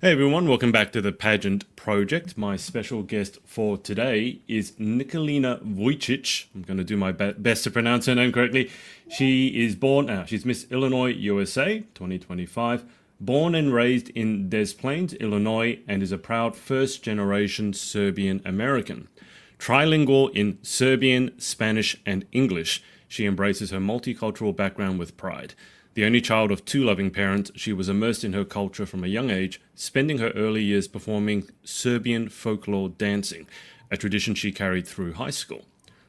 Hey everyone, welcome back to the Pageant Project. My special guest for today is Nikolina Vujcic. I'm going to do my best to pronounce her name correctly. She's Miss Illinois, USA, 2025, born and raised in Des Plaines, Illinois, and is a proud first-generation Serbian-American. Trilingual in Serbian, Spanish, and English, she embraces her multicultural background with pride. The only child of two loving parents, she was immersed in her culture from a young age, spending her early years performing Serbian folklore dancing, a tradition she carried through high school.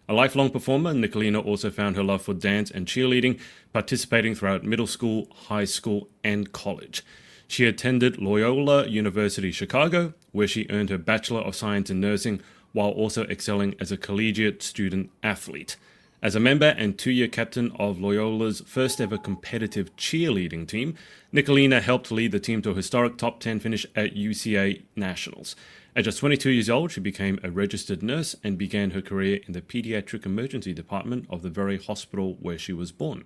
A lifelong performer, Nikolina also found her love for dance and cheerleading, participating throughout middle school, high school, and college. She attended Loyola University Chicago, where she earned her Bachelor of Science in nursing, while also excelling as a collegiate student athlete. As a member and two-year captain of Loyola's first ever competitive cheerleading team, Nikolina helped lead the team to a historic top 10 finish at UCA Nationals. At just 22 years old, she became a registered nurse and began her career in the Pediatric Emergency Department of the very hospital where she was born.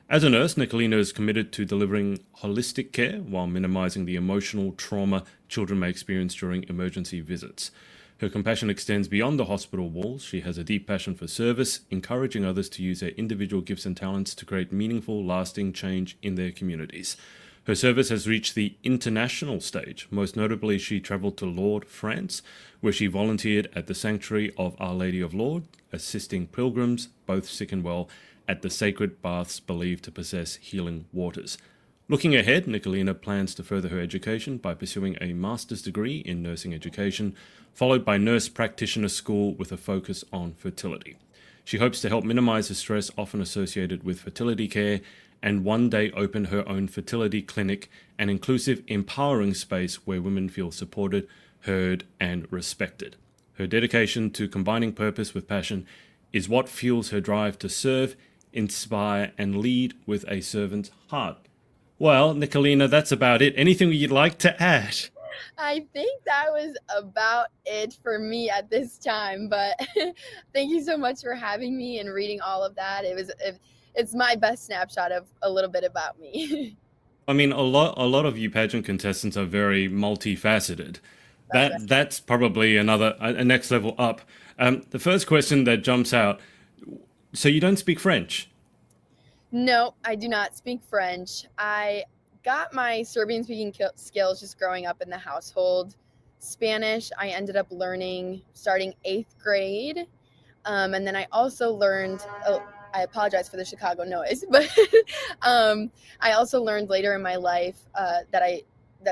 As a nurse, Nikolina is committed to delivering holistic care while minimizing the emotional trauma children may experience during emergency visits. Her compassion extends beyond the hospital walls. She has a deep passion for service, encouraging others to use their individual gifts and talents to create meaningful, lasting change in their communities. Her service has reached the international stage. Most notably, she traveled to Lourdes, France, where she volunteered at the Sanctuary of Our Lady of Lourdes, assisting pilgrims, both sick and well, at the sacred baths believed to possess healing waters. Looking ahead, Nikolina plans to further her education by pursuing a master's degree in nursing education, followed by Nurse Practitioner school with a focus on fertility. She hopes to help minimize the stress often associated with fertility care and one day open her own fertility clinic, an inclusive, empowering space where women feel supported, heard, and respected. Her dedication to combining purpose with passion is what fuels her drive to serve, inspire, and lead with a servant's heart. Well, Nikolina, that's about it. Anything you'd like to add? I think that was about it for me at this time, but thank you so much for having me and reading all of that. It's my best snapshot of a little bit about me. I mean, a lot of you pageant contestants are very multifaceted. That's right. That's probably a next level up. The first question that jumps out. So you don't speak French? No, I do not speak French. I got my Serbian speaking skills just growing up in the household. Spanish, I ended up learning starting eighth grade. And then I also learned, oh, I apologize for the Chicago noise, but I also learned later in my life that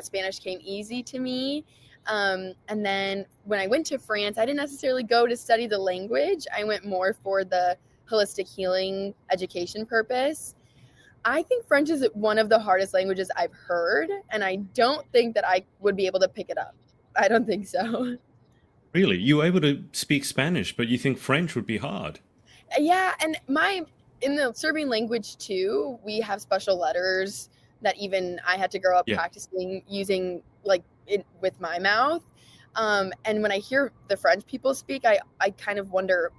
Spanish came easy to me. And then when I went to France, I didn't necessarily go to study the language. I went more for the holistic healing education purpose. I think French is one of the hardest languages I've heard, and I don't think that I would be able to pick it up. I don't think so. Really? You were able to speak Spanish, but you think French would be hard? Yeah, and my in the Serbian language too, we have special letters that even I had to grow up Yeah. practicing using like it with my mouth. And when I hear the French people speak, I kind of wonder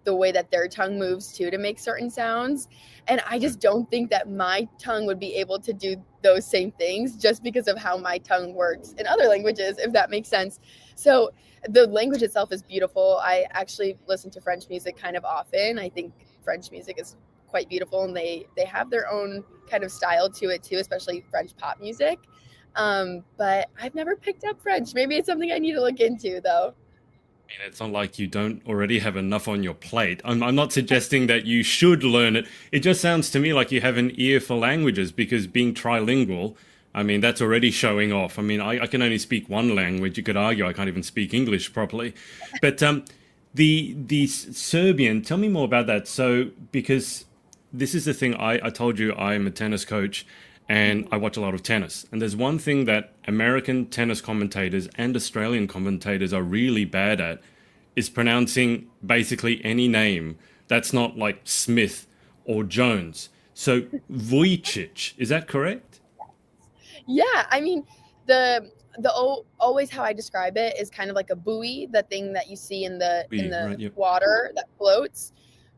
the way that their tongue moves too to make certain sounds. And I just don't think that my tongue would be able to do those same things just because of how my tongue works in other languages, if that makes sense. So the language itself is beautiful. I actually listen to French music kind of often. I think French music is quite beautiful, and they have their own kind of style to it too, especially French pop music. But I've never picked up French. Maybe it's something I need to look into though. And it's not like you don't already have enough on your plate. I'm not suggesting that you should learn it. It just sounds to me like you have an ear for languages because being trilingual, I mean, that's already showing off. I mean, I can only speak one language. You could argue I can't even speak English properly. But the Serbian, tell me more about that. So, because this is the thing, I told you I'm a tennis coach and I watch a lot of tennis. And there's one thing that American tennis commentators and Australian commentators are really bad at is pronouncing basically any name that's not like Smith or Jones. So Vujicic, is that correct? Yeah, I mean, always how I describe it is kind of like a buoy, the thing that you see in the Right, yep. water that floats.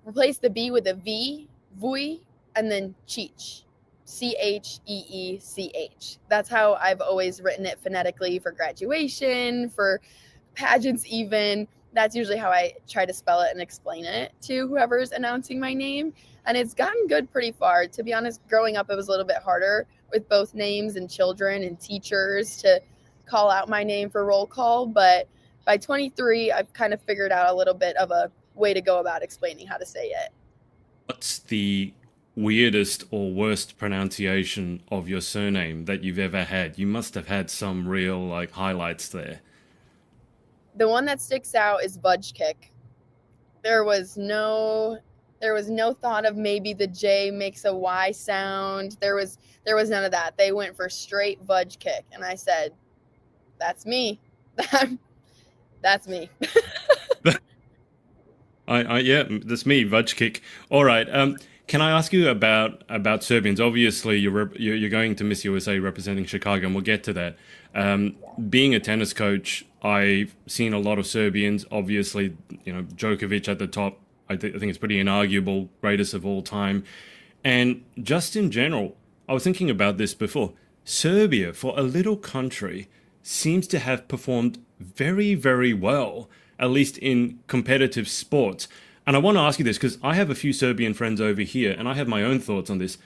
Replace the B with a V, vui, and then cheech. Cheeech. That's how I've always written it phonetically for graduation, for pageants even. That's usually how I try to spell it and explain it to whoever's announcing my name. And it's gotten good pretty far. To be honest, growing up, it was a little bit harder with both names and children and teachers to call out my name for roll call. But by 23, I've kind of figured out a little bit of a way to go about explaining how to say it. What's the weirdest or worst pronunciation of your surname that you've ever had? You must have had some real like highlights there. The one that sticks out is Vujcic. There was no thought of maybe the J makes a Y sound. There was none of that. They went for straight Vujcic, and I said, "That's me. That's me." Yeah, that's me, Vujcic. All right. Can I ask you about Serbians? Obviously, you're going to Miss USA representing Chicago, and we'll get to that. Being a tennis coach, I've seen a lot of Serbians. Obviously, Djokovic at the top. I think it's pretty inarguable, greatest of all time. And just in general, I was thinking about this before. Serbia, for a little country, seems to have performed very, very well, at least in competitive sports. And I want to ask you this because I have a few Serbian friends over here and I have my own thoughts on this.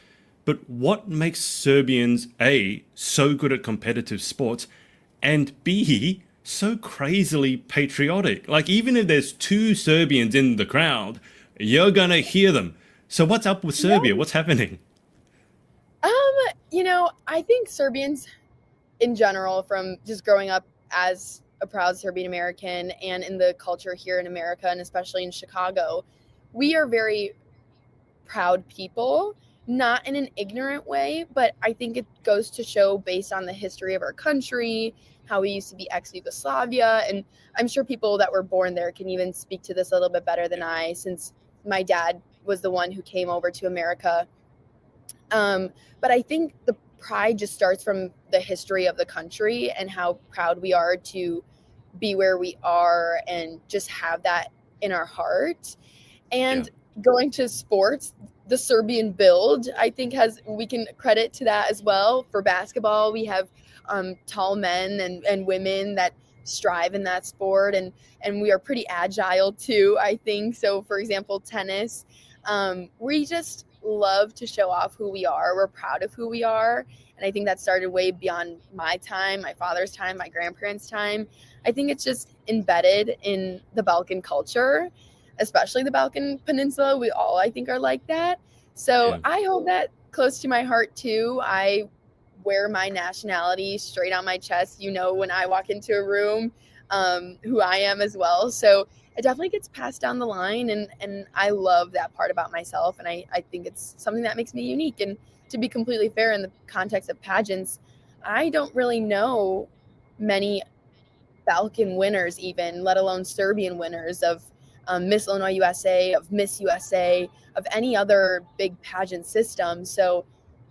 But what makes Serbians, A, so good at competitive sports, and B, so crazily patriotic? Like, even if there's two Serbians in the crowd, you're going to hear them. So what's up with Serbia? What's happening? I think Serbians in general, from just growing up as a proud Serbian-American and in the culture here in America, and especially in Chicago, we are very proud people, not in an ignorant way, but I think it goes to show based on the history of our country, how we used to be ex-Yugoslavia, and I'm sure people that were born there can even speak to this a little bit better than I, since my dad was the one who came over to America. But I think the pride just starts from the history of the country and how proud we are to be where we are and just have that in our heart. And going to sports, the Serbian build, I think we can credit to that as well. For basketball, we have tall men and women that strive in that sport, and we are pretty agile too, I think. So for example, tennis, we just love to show off who we are. We're proud of who we are. And I think that started way beyond my time, my father's time, my grandparents' time. I think it's just embedded in the Balkan culture, especially the Balkan Peninsula. We all, I think, are like that. So I hold that close to my heart too. I wear my nationality straight on my chest, when I walk into a room, who I am as well. So it definitely gets passed down the line, and I love that part about myself, and I think it's something that makes me unique. And to be completely fair, in the context of pageants, I don't really know many Balkan winners even, let alone Serbian winners of Miss Illinois USA, of Miss USA, of any other big pageant system. So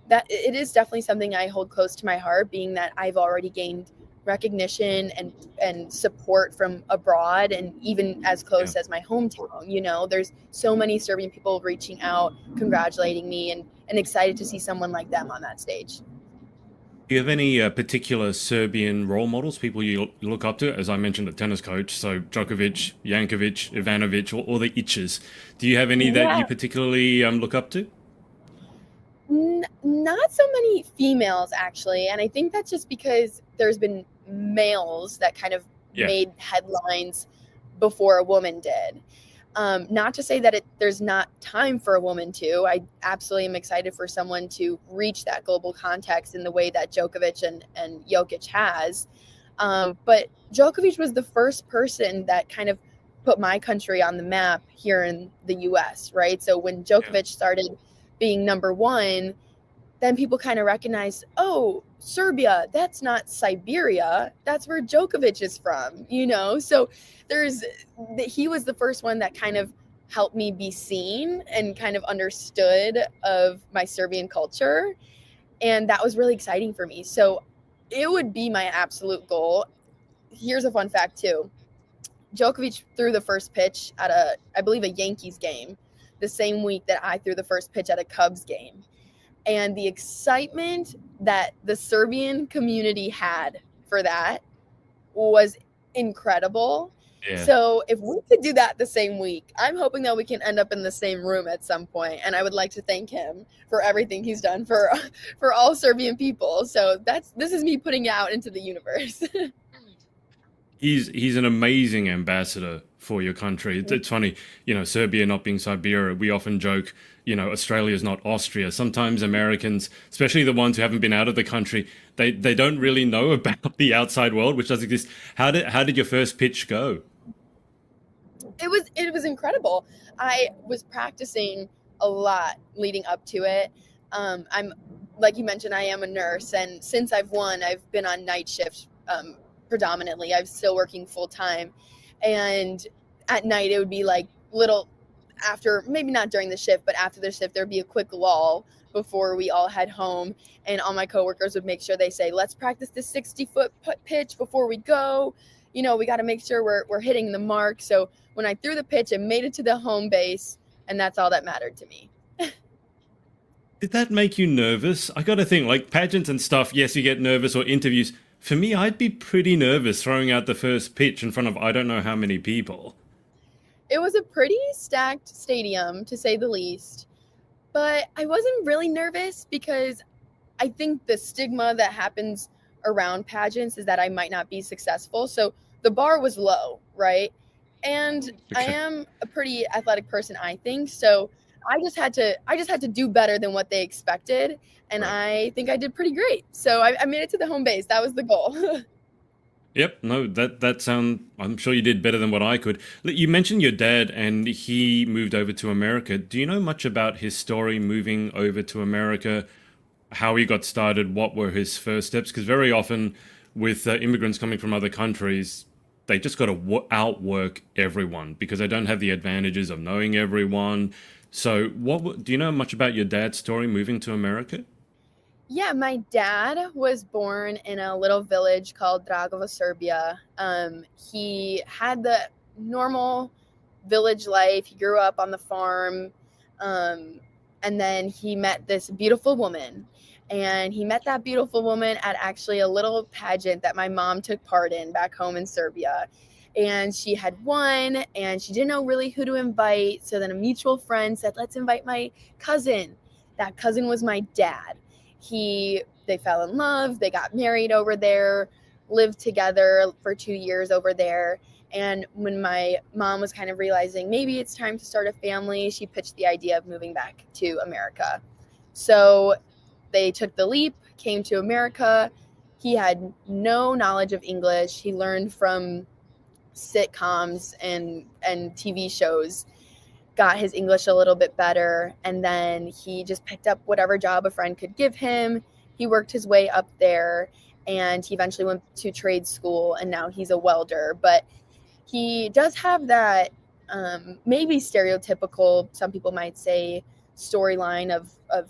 that it is definitely something I hold close to my heart, being that I've already gained recognition and support from abroad, and even as close as my hometown. There's so many Serbian people reaching out, congratulating me, and excited to see someone like them on that stage. Do you have any particular Serbian role models, people you look up to? As I mentioned, a tennis coach, so Djokovic, Jankovic, Ivanovic, all the itches. Do you have any that you particularly look up to? Not so many females, actually. And I think that's just because there's been males that kind of made headlines before a woman did. Not to say that there's not time for a woman to. I absolutely am excited for someone to reach that global context in the way that Djokovic and Jokic has. But Djokovic was the first person that kind of put my country on the map here in the US, right? So when Djokovic started being number one, then people kind of recognized, oh, Serbia, that's not Siberia. That's where Djokovic is from, So he was the first one that kind of helped me be seen and kind of understood of my Serbian culture. And that was really exciting for me. So it would be my absolute goal. Here's a fun fact too. Djokovic threw the first pitch at I believe a Yankees game the same week that I threw the first pitch at a Cubs game. And the excitement that the Serbian community had for that was incredible. Yeah. So if we could do that the same week, I'm hoping that we can end up in the same room at some point. And I would like to thank him for everything he's done for all Serbian people. So this is me putting it out into the universe. He's an amazing ambassador for your country. It's funny, Serbia not being Siberia. We often joke, Australia's not Austria. Sometimes Americans, especially the ones who haven't been out of the country, they don't really know about the outside world, which does exist. How did your first pitch go? It was incredible. I was practicing a lot leading up to it. I'm like you mentioned, I am a nurse, and since I've won, I've been on night shift predominantly. I'm still working full time, and at night it would be like little after, maybe not during the shift, but after the shift there'd be a quick lull before we all head home, and all my coworkers would make sure they say, let's practice this 60-foot pitch before we go. We got to make sure we're hitting the mark. So when I threw the pitch, it made it to the home base, and that's all that mattered to me. Did that make you nervous? I got to think, like pageants and stuff, yes, you get nervous, or interviews. For me, I'd be pretty nervous throwing out the first pitch in front of I don't know how many people. It was a pretty stacked stadium, to say the least, but I wasn't really nervous because I think the stigma that happens around pageants is that I might not be successful. So the bar was low, right? And I am a pretty athletic person, I think. So I just had to do better than what they expected. And right. I think I did pretty great. So I made it to the home base. That was the goal. Yep. No, I'm sure you did better than what I could. You mentioned your dad and he moved over to America. Do you know much about his story moving over to America, how he got started, what were his first steps? Because very often with immigrants coming from other countries, they just got to outwork everyone because they don't have the advantages of knowing everyone. So do you know much about your dad's story moving to America? Yeah, my dad was born in a little village called Dragovo, Serbia. He had the normal village life. He grew up on the farm. And then he met this beautiful woman. And he met that beautiful woman at actually a little pageant that my mom took part in back home in Serbia. And she had won, and she didn't know really who to invite. So then a mutual friend said, let's invite my cousin. That cousin was my dad. They fell in love, they got married over there, lived together for 2 years over there. And when my mom was kind of realizing maybe it's time to start a family, she pitched the idea of moving back to America. So they took the leap, came to America. He had no knowledge of English. He learned from sitcoms and TV shows, got his English a little bit better, and then he just picked up whatever job a friend could give him. He worked his way up there, and he eventually went to trade school, and now he's a welder. But he does have that maybe stereotypical, some people might say, storyline of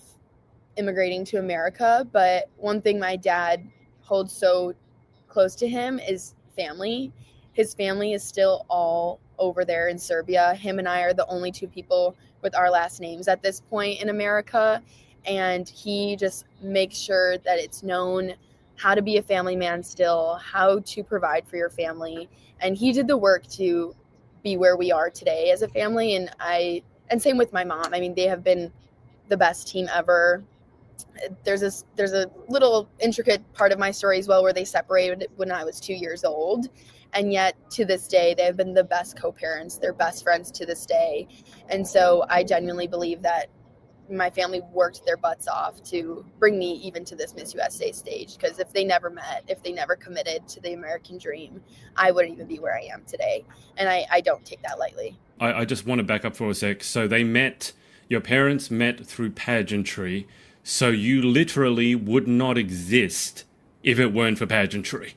immigrating to America. But one thing my dad holds so close to him is family. His family is still all over there in Serbia. Him and I are the only two people with our last names at this point in America. And he just makes sure that it's known how to be a family man still, how to provide for your family. And he did the work to be where we are today as a family. And same with my mom. I mean, they have been the best team ever. There's a little intricate part of my story as well where they separated when I was 2 years old. And yet to this day, they've been the best co-parents. They're best friends to this day. And so I genuinely believe that my family worked their butts off to bring me even to this Miss USA stage. Because if they never met, if they never committed to the American dream, I wouldn't even be where I am today. And I don't take that lightly. I just want to back up for a sec. So your parents met through pageantry. So you literally would not exist if it weren't for pageantry.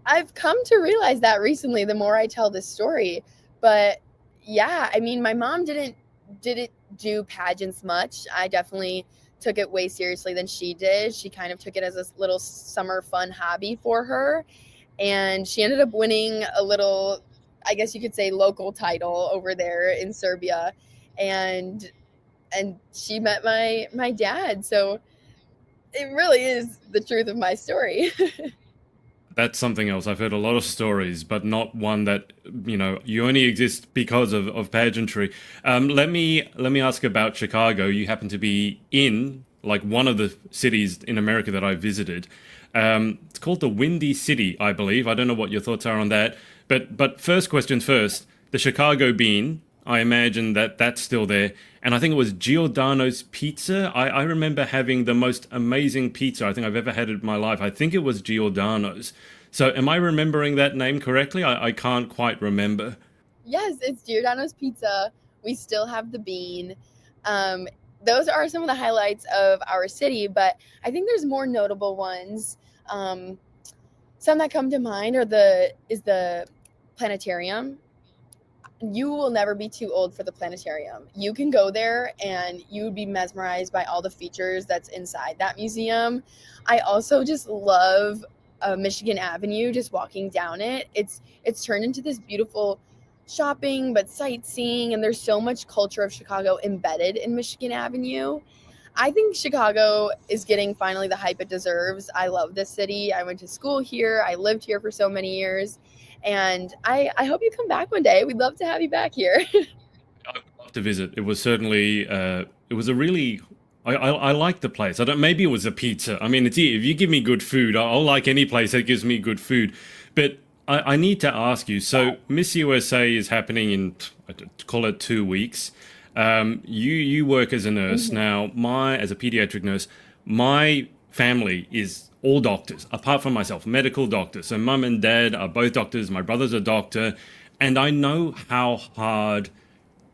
I've come to realize that recently, the more I tell this story. But yeah, I mean, my mom didn't do pageants much. I definitely took it way seriously than she did. She kind of took it as a little summer fun hobby for her. And she ended up winning a little, I guess you could say, local title over there in Serbia. And and she met my dad. So it really is the truth of my story. That's something else. I've heard a lot of stories, but not one that, you only exist because of pageantry. Let me ask about Chicago. You happen to be in like one of the cities in America that I visited. It's called the Windy City, I believe. I don't know what your thoughts are on that. But first questions first. The Chicago bean, I imagine that that's still there. And I think it was Giordano's Pizza. I remember having the most amazing pizza I think I've ever had in my life. I think it was Giordano's. So am I remembering that name correctly? I can't quite remember. Yes, it's Giordano's Pizza. We still have the bean. Um, those are some of the highlights of our city, but I think there's more notable ones. Um, some that come to mind are the planetarium. You will never be too old for the planetarium. You can go there and you would be mesmerized by all the features that's inside that museum. I also just love Michigan Avenue, just walking down it. It's turned into this beautiful shopping but sightseeing, and there's so much culture of Chicago embedded in Michigan Avenue. I think Chicago is getting finally the hype it deserves. I love this city. I went to school here. I lived here for so many years. And I hope you come back one day. We'd love to have you back here. I would love to visit. It was certainly, it was a really, I liked the place. I don't, maybe it was a pizza. I mean, if you give me good food, I'll like any place that gives me good food. But I need to ask you, so Miss USA is happening in, call it 2 weeks. You work as a nurse. Now, as a pediatric nurse, my family is all doctors, apart from myself, medical doctors. So mum and dad are both doctors. My brother's a doctor. And I know how hard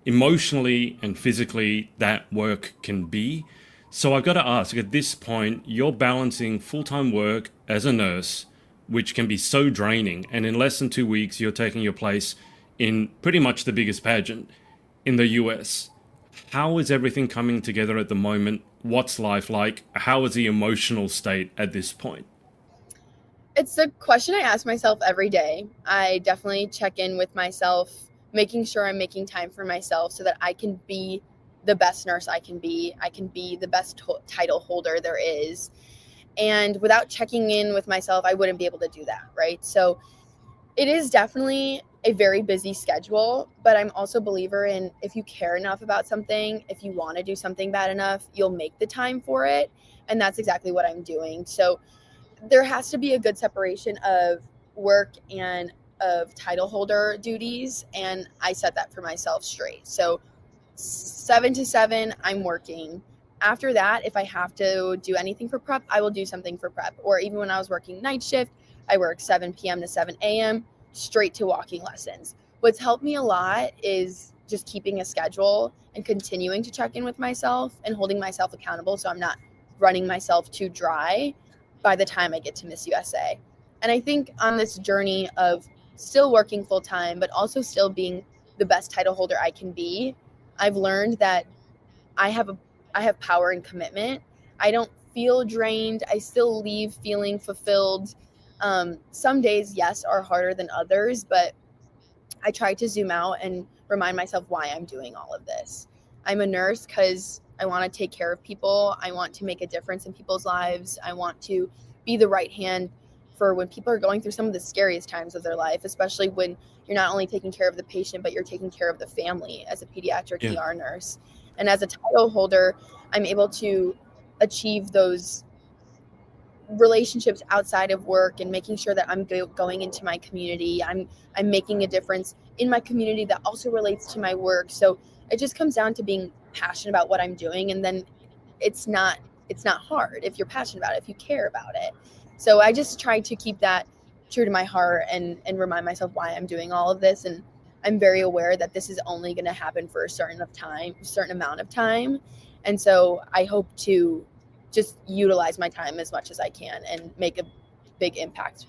emotionally and physically that work can be. So I've got to ask, at this point, you're balancing full-time work as a nurse, which can be so draining. And in less than 2 weeks, you're taking your place in pretty much the biggest pageant in the US. How is everything coming together at the moment? What's life like? How is the emotional state at this point? It's a question I ask myself every day. I definitely check in with myself, making sure I'm making time for myself so that I can be the best nurse I can be. I can be the best title holder there is. And without checking in with myself, I wouldn't be able to do that, right? So it is definitely a very busy schedule, but I'm also a believer in if you care enough about something, if you want to do something bad enough, you'll make the time for it. And that's exactly what I'm doing. So there has to be a good separation of work and of title holder duties. And I set that for myself straight. So 7 to 7, I'm working. After that, if I have to do anything for prep, I will do something for prep. Or even when I was working night shift, I work 7 p.m. to 7 a.m. straight to walking lessons. What's helped me a lot is just keeping a schedule and continuing to check in with myself and holding myself accountable so I'm not running myself too dry by the time I get to Miss USA. And I think on this journey of still working full time, but also still being the best title holder I can be, I've learned that I have power and commitment. I don't feel drained. I still leave feeling fulfilled. Some days, yes, are harder than others, but I try to zoom out and remind myself why I'm doing all of this. I'm a nurse because I want to take care of people. I want to make a difference in people's lives. I want to be the right hand for when people are going through some of the scariest times of their life, especially when you're not only taking care of the patient, but you're taking care of the family as a pediatric Yeah. ER nurse. And as a title holder, I'm able to achieve those relationships outside of work and making sure that I'm going into my community. I'm making a difference in my community that also relates to my work. So it just comes down to being passionate about what I'm doing, and then it's not hard if you're passionate about it, if you care about it. So I just try to keep that true to my heart and remind myself why I'm doing all of this. And I'm very aware that this is only going to happen for a certain amount of time. And so I hope to just utilize my time as much as I can and make a big impact.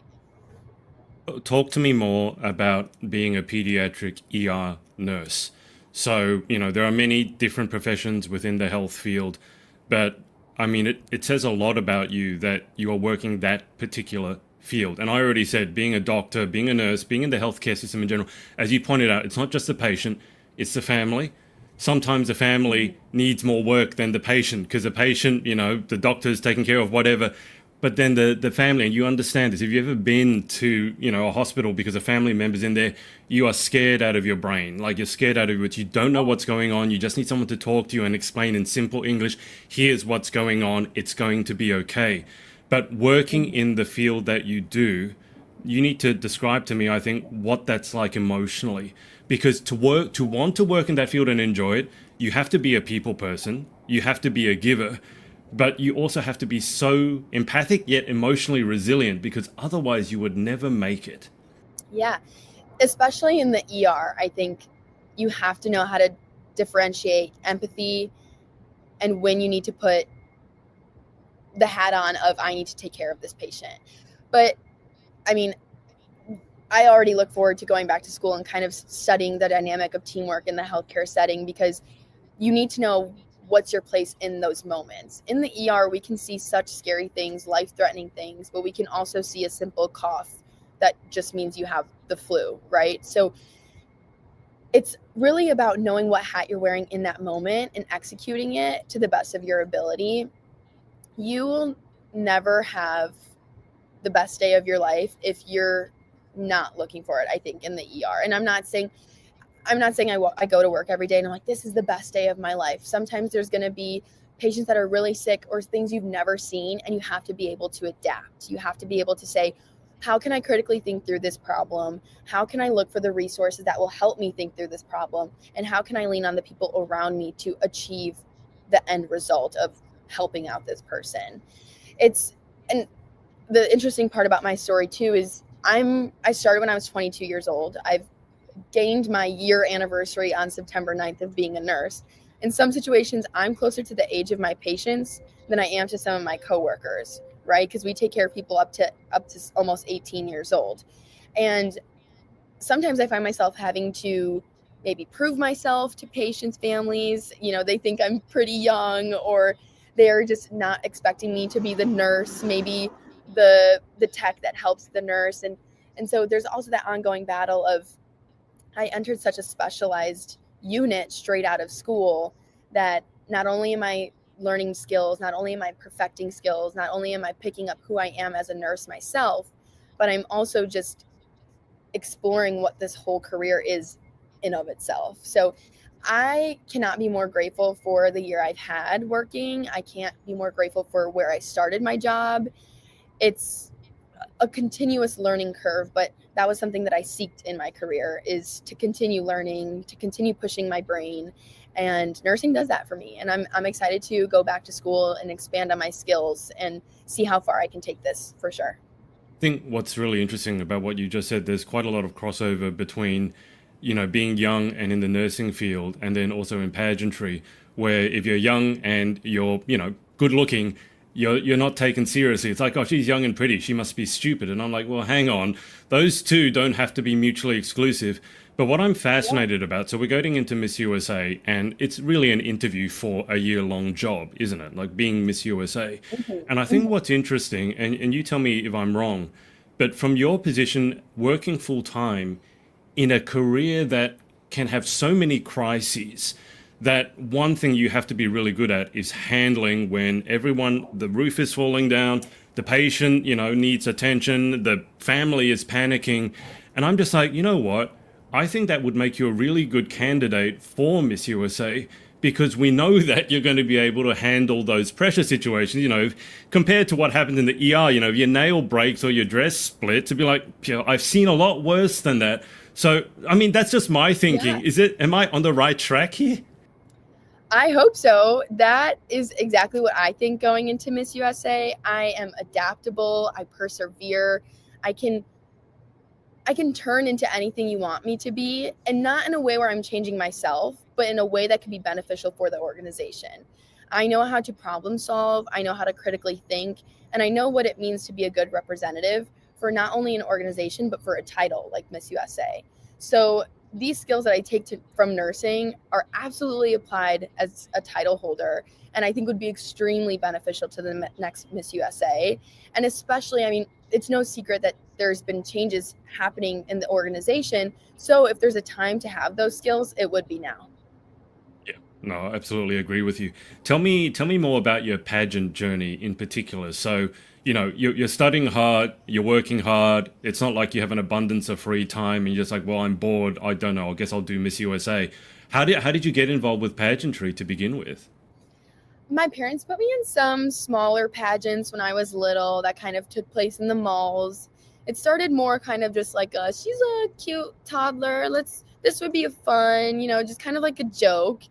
Talk to me more about being a pediatric ER nurse. So, there are many different professions within the health field, but I mean, it says a lot about you that you are working that particular field. And I already said, being a doctor, being a nurse, being in the healthcare system in general, as you pointed out, it's not just the patient, it's the family. sometimes the family needs more work than the patient, because the patient, the doctor's taking care of whatever. But then the family, and you understand this, if you've ever been to, a hospital because a family member's in there, you are scared out of your brain. Like, you're scared out of it. You don't know what's going on. You just need someone to talk to you and explain in simple English, here's what's going on. It's going to be okay. But working in the field that you do, you need to describe to me, I think, what that's like emotionally. Because to want to work in that field and enjoy it, you have to be a people person. You have to be a giver. But you also have to be so empathic yet emotionally resilient, because otherwise you would never make it. Yeah, especially in the ER, I think you have to know how to differentiate empathy and when you need to put the hat on of I need to take care of this patient. But I mean, I already look forward to going back to school and kind of studying the dynamic of teamwork in the healthcare setting, because you need to know what's your place in those moments. In the ER, we can see such scary things, life-threatening things, but we can also see a simple cough that just means you have the flu, right? So it's really about knowing what hat you're wearing in that moment and executing it to the best of your ability. You will never have the best day of your life if you're not looking for it, I think, in the ER. And I'm not saying I go to work every day and I'm like, this is the best day of my life. Sometimes there's going to be patients that are really sick or things you've never seen, and you have to be able to adapt. You have to be able to say, how can I critically think through this problem? How can I look for the resources that will help me think through this problem? And how can I lean on the people around me to achieve the end result of helping out this person? And the interesting part about my story too is I started when I was 22 years old. I've gained my year anniversary on September 9th of being a nurse. In some situations, I'm closer to the age of my patients than I am to some of my coworkers, right? Because we take care of people up to almost 18 years old. And sometimes I find myself having to maybe prove myself to patients' families. They think I'm pretty young, or they're just not expecting me to be the nurse, maybe the tech that helps the nurse. And so there's also that ongoing battle of, I entered such a specialized unit straight out of school that not only am I learning skills, not only am I perfecting skills, not only am I picking up who I am as a nurse myself, but I'm also just exploring what this whole career is in of itself. So I cannot be more grateful for the year I've had working. I can't be more grateful for where I started my job. It's a continuous learning curve, but that was something that I seeked in my career, is to continue learning, to continue pushing my brain. And nursing does that for me. And I'm excited to go back to school and expand on my skills and see how far I can take this, for sure. I think what's really interesting about what you just said, there's quite a lot of crossover between, being young and in the nursing field, and then also in pageantry, where if you're young and you're, good looking, you're not taken seriously. It's like, oh, she's young and pretty, she must be stupid. And I'm like, well, hang on. Those two don't have to be mutually exclusive. But what I'm fascinated about, so we're going into Miss USA, and it's really an interview for a year-long job, isn't it? Like being Miss USA. And I think what's interesting, and you tell me if I'm wrong, but from your position, working full-time in a career that can have so many crises, that one thing you have to be really good at is handling when the roof is falling down, the patient, needs attention, the family is panicking. And I'm just like, you know what? I think that would make you a really good candidate for Miss USA, because we know that you're going to be able to handle those pressure situations, compared to what happens in the ER, if your nail breaks or your dress splits, to be like, I've seen a lot worse than that. So, I mean, that's just my thinking. Yeah. Am I on the right track here? I hope so. That is exactly what I think going into Miss USA. I am adaptable. I persevere. I can turn into anything you want me to be, and not in a way where I'm changing myself, but in a way that can be beneficial for the organization. I know how to problem solve. I know how to critically think, and I know what it means to be a good representative for not only an organization, but for a title like Miss USA. So these skills that I take from nursing are absolutely applied as a title holder, and I think would be extremely beneficial to the next Miss USA. And especially, I mean, it's no secret that there's been changes happening in the organization. So if there's a time to have those skills, it would be now. Yeah, No, I absolutely agree with you. Tell me more about your pageant journey in particular. So, you're studying hard, you're working hard. It's not like you have an abundance of free time and you're just like, well, I'm bored. I don't know. I guess I'll do Miss USA. How did you get involved with pageantry to begin with? My parents put me in some smaller pageants when I was little that kind of took place in the malls. It started more kind of just like she's a cute toddler. This would be a fun, just kind of like a joke.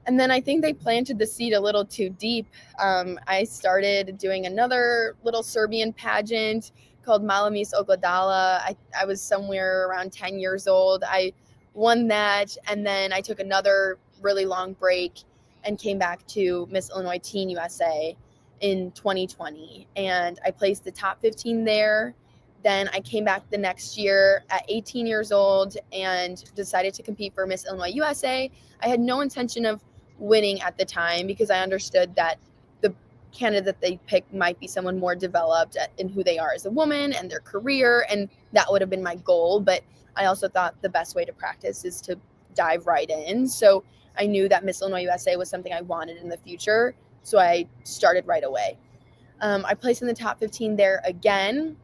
And then I think they planted the seed a little too deep. I started doing another little Serbian pageant called Malamis Ogledala. I was somewhere around 10 years old. I won that, and then I took another really long break and came back to Miss Illinois Teen USA in 2020. And I placed the top 15 there. Then I came back the next year at 18 years old and decided to compete for Miss Illinois USA. I had no intention of winning at the time because I understood that the candidate that they picked might be someone more developed in who they are as a woman and their career, and that would have been my goal. But I also thought the best way to practice is to dive right in. So I knew that Miss Illinois USA was something I wanted in the future, so I started right away. I placed in the top 15 there again,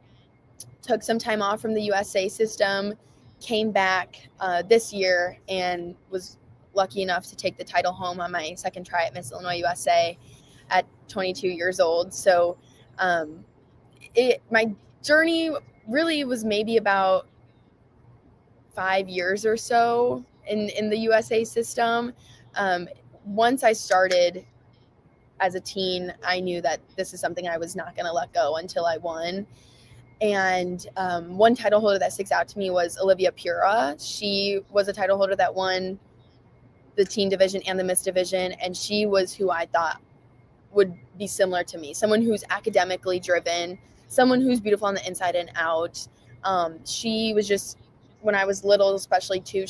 took some time off from the USA system, came back this year, and was lucky enough to take the title home on my second try at Miss Illinois USA at 22 years old. So my journey really was maybe about 5 years or so in the USA system. Once I started as a teen, I knew that this is something I was not going to let go until I won. And one title holder that sticks out to me was Olivia Pura. She was a title holder that won the teen division and the Miss division, and she was who I thought would be similar to me, someone who's academically driven, someone who's beautiful on the inside and out. She was just, when I was little especially too,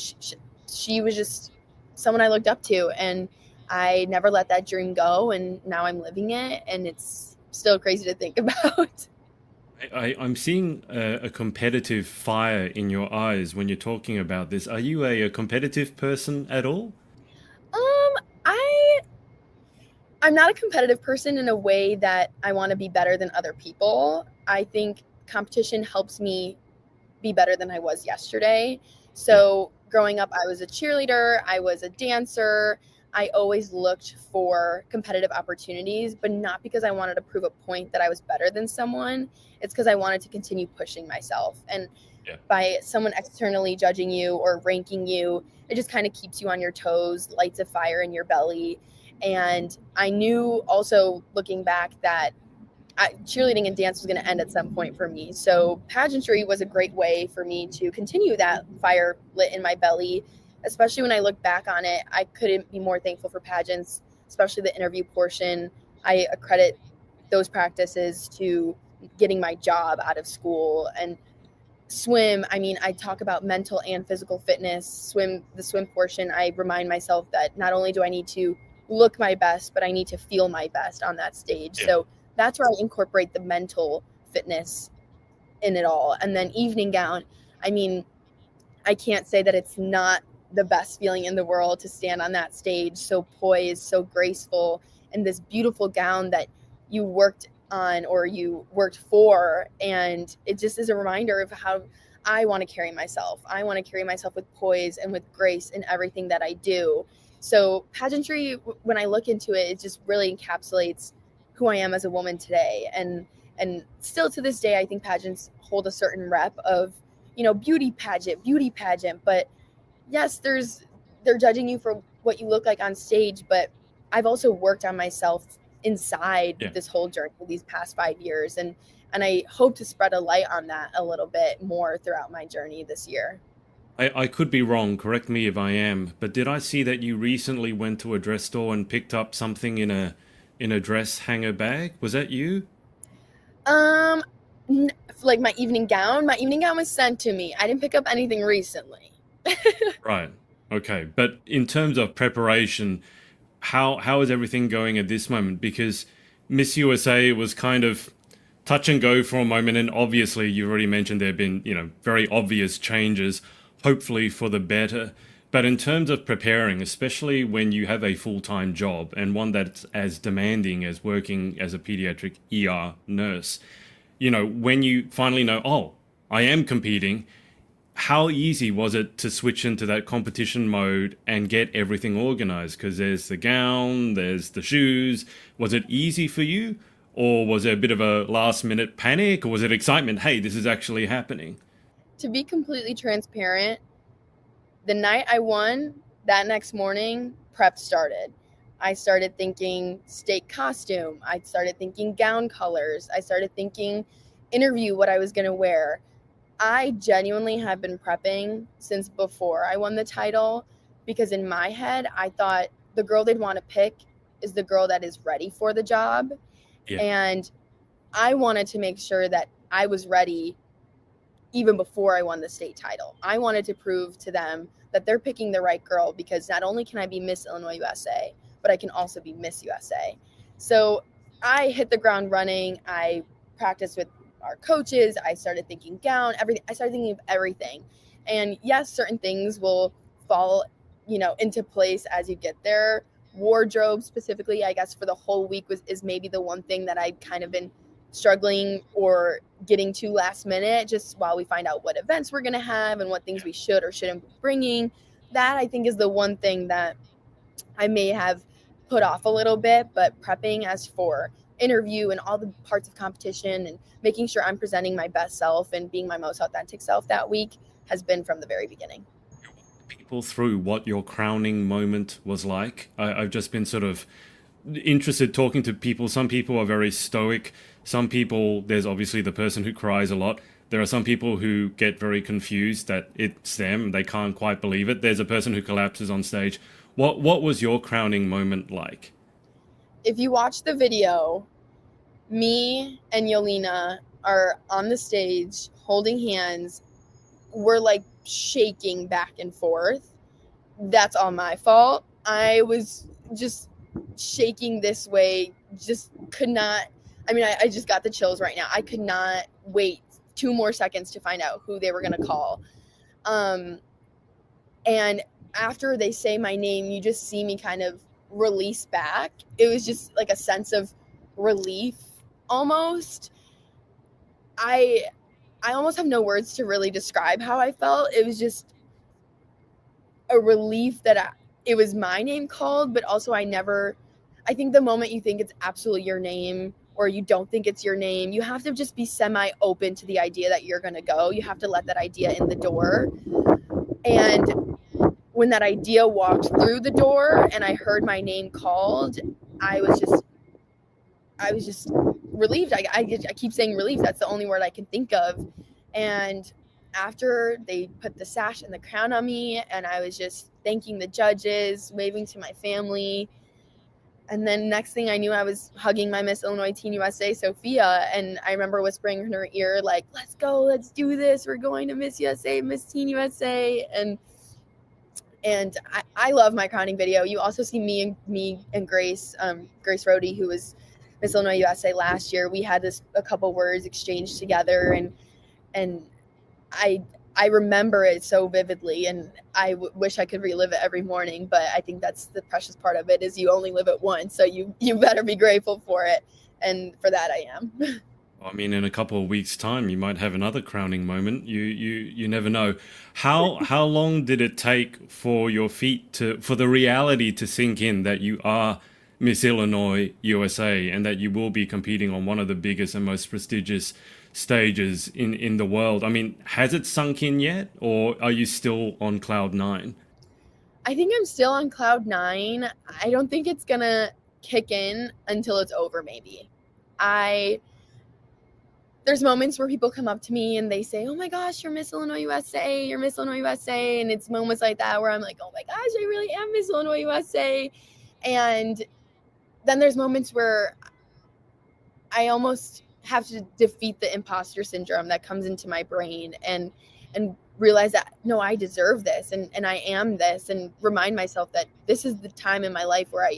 she was just someone I looked up to, and I never let that dream go, and now I'm living it, and it's still crazy to think about. I'm seeing a competitive fire in your eyes when you're talking about this. Are you a competitive person at all? I I'm not a competitive person in a way that I want to be better than other people. I think competition helps me be better than I was yesterday. Yeah. So growing up, I was a cheerleader, I was a dancer. I always looked for competitive opportunities, but not because I wanted to prove a point that I was better than someone. It's because I wanted to continue pushing myself. And Yeah. by someone externally judging you or ranking you, it just kind of keeps you on your toes, lights a fire in your belly. And I knew also looking back that cheerleading and dance was going to end at some point for me. So pageantry was a great way for me to continue that fire lit in my belly. Especially when I look back on it, I couldn't be more thankful for pageants, especially the interview portion. I accredit those practices to getting my job out of school. And swim, I mean, I talk about mental and physical fitness. The swim portion, I remind myself that not only do I need to look my best, but I need to feel my best on that stage. Yeah. So that's where I incorporate the mental fitness in it all. And then evening gown, I mean, I can't say that it's not the best feeling in the world to stand on that stage, so poised, so graceful, in this beautiful gown that you worked on or you worked for. And it just is a reminder of how I want to carry myself. I want to carry myself with poise and with grace in everything that I do. So pageantry, when I look into it, it just really encapsulates who I am as a woman today. And still to this day, I think pageants hold a certain rep of, beauty pageant. But yes, they're judging you for what you look like on stage, but I've also worked on myself inside Yeah. this whole journey these past 5 years. And I hope to spread a light on that a little bit more throughout my journey this year. I could be wrong, correct me if I am, but did I see that you recently went to a dress store and picked up something in a dress hanger bag? Was that you? Um, like my evening gown was sent to me. I didn't pick up anything recently. Right. Okay. But in terms of preparation, how is everything going at this moment? Because Miss USA was kind of touch and go for a moment, and obviously you already mentioned there have been, very obvious changes, hopefully for the better. But in terms of preparing, especially when you have a full-time job and one that's as demanding as working as a pediatric ER nurse, when you finally know, oh, I am competing, how easy was it to switch into that competition mode and get everything organized? Because there's the gown, there's the shoes. Was it easy for you? Or was there a bit of a last minute panic? Or was it excitement? Hey, this is actually happening. To be completely transparent, the night I won, that next morning, prep started. I started thinking state costume. I started thinking gown colors. I started thinking interview, what I was going to wear. I genuinely have been prepping since before I won the title, because in my head, I thought the girl they'd want to pick is the girl that is ready for the job. Yeah. And I wanted to make sure that I was ready even before I won the state title. I wanted to prove to them that they're picking the right girl, because not only can I be Miss Illinois USA, but I can also be Miss USA. So I hit the ground running. I practiced with our coaches. I started thinking gown, everything. I started thinking of everything. And yes, certain things will fall, into place as you get there. Wardrobe specifically, I guess, for the whole week is maybe the one thing that I'd kind of been struggling or getting to last minute, just while we find out what events we're going to have and what things we should or shouldn't be bringing. That, I think, is the one thing that I may have put off a little bit. But prepping as for interview and all the parts of competition and making sure I'm presenting my best self and being my most authentic self that week has been from the very beginning. People through what your crowning moment was like. I've just been sort of interested talking to people. Some people are very stoic. Some people, there's obviously the person who cries a lot. There are some people who get very confused that it's them. They can't quite believe it. There's a person who collapses on stage. What was your crowning moment like? If you watch the video, me and Yelena are on the stage holding hands. We're like shaking back and forth. That's all my fault. I was just shaking this way, just could not. I just got the chills right now. I could not wait 2 more seconds to find out who they were going to call. And after they say my name, you just see me kind of release back. It was just like a sense of relief almost. I almost have no words to really describe how I felt. It was just a relief that it was my name called, but also I think the moment you think it's absolutely your name or you don't think it's your name, you have to just be semi-open to the idea that you're going to go. You have to let that idea in the door. And when that idea walked through the door and I heard my name called, I was just relieved. I keep saying relieved. That's the only word I can think of. And after they put the sash and the crown on me, and I was just thanking the judges, waving to my family. And then next thing I knew, I was hugging my Miss Illinois Teen USA, Sophia. And I remember whispering in her ear, like, let's go, let's do this. We're going to Miss USA, Miss Teen USA. And I love my crowning video. You also see me and Grace Rohde, who was Miss Illinois USA last year. We had a couple words exchanged together, and I remember it so vividly, and I wish I could relive it every morning. But I think that's the precious part of it, is you only live it once, so you better be grateful for it, and for that I am. I mean, in a couple of weeks' time, you might have another crowning moment. You never know. How long did it take for for the reality to sink in that you are Miss Illinois USA and that you will be competing on one of the biggest and most prestigious stages in the world? I mean, has it sunk in yet, or are you still on cloud nine? I think I'm still on cloud nine. I don't think it's gonna kick in until it's over, maybe. There's moments where people come up to me and they say, oh my gosh, you're Miss Illinois USA, you're Miss Illinois USA. And it's moments like that where I'm like, oh my gosh, I really am Miss Illinois USA. And then there's moments where I almost have to defeat the imposter syndrome that comes into my brain and realize that, no, I deserve this and I am this, and remind myself that this is the time in my life where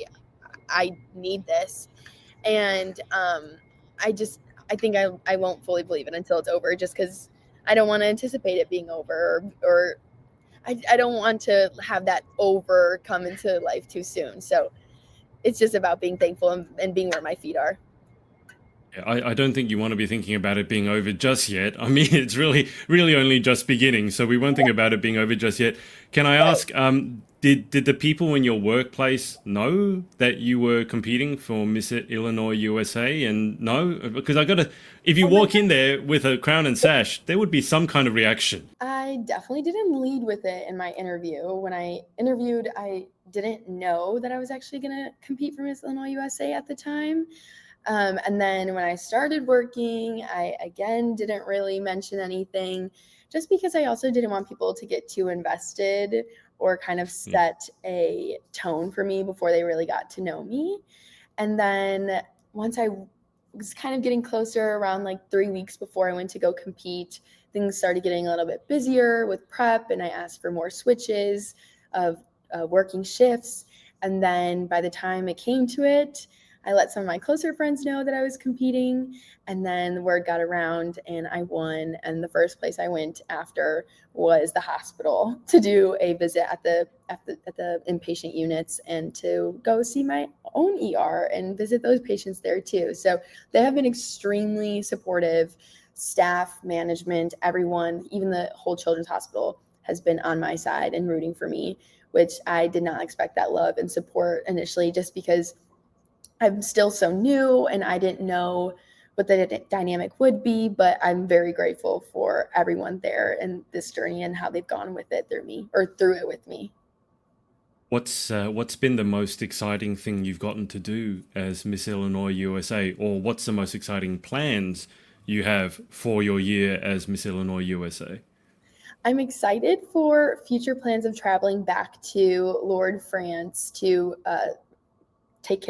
I need this. And I think I won't fully believe it until it's over, just because I don't want to anticipate it being over, or I don't want to have that over come into life too soon. So it's just about being thankful and being where my feet are. I don't think you want to be thinking about it being over just yet. I mean, it's really only just beginning, so we won't think about it being over just yet. Can I ask, did the people in your workplace know that you were competing for Miss Illinois USA? And no, because if you walk in there with a crown and sash, there would be some kind of reaction. I definitely didn't lead with it in my interview. When I interviewed, I didn't know that I was actually going to compete for Miss Illinois USA at the time. And then when I started working, I again didn't really mention anything, just because I also didn't want people to get too invested or kind of set a tone for me before they really got to know me. And then once I was kind of getting closer, around like 3 weeks before I went to go compete, things started getting a little bit busier with prep, and I asked for more switches of working shifts. And then by the time it came to it, I let some of my closer friends know that I was competing, and then the word got around and I won. And the first place I went after was the hospital to do a visit at the inpatient units and to go see my own ER and visit those patients there too. So they have been extremely supportive. Staff, management, everyone, even the whole children's hospital has been on my side and rooting for me, which I did not expect that love and support initially, just because I'm still so new and I didn't know what the dynamic would be, but I'm very grateful for everyone there in this journey and how they've gone with it through it with me. What's been the most exciting thing you've gotten to do as Miss Illinois USA, or what's the most exciting plans you have for your year as Miss Illinois USA? I'm excited for future plans of traveling back to Lourdes, France to take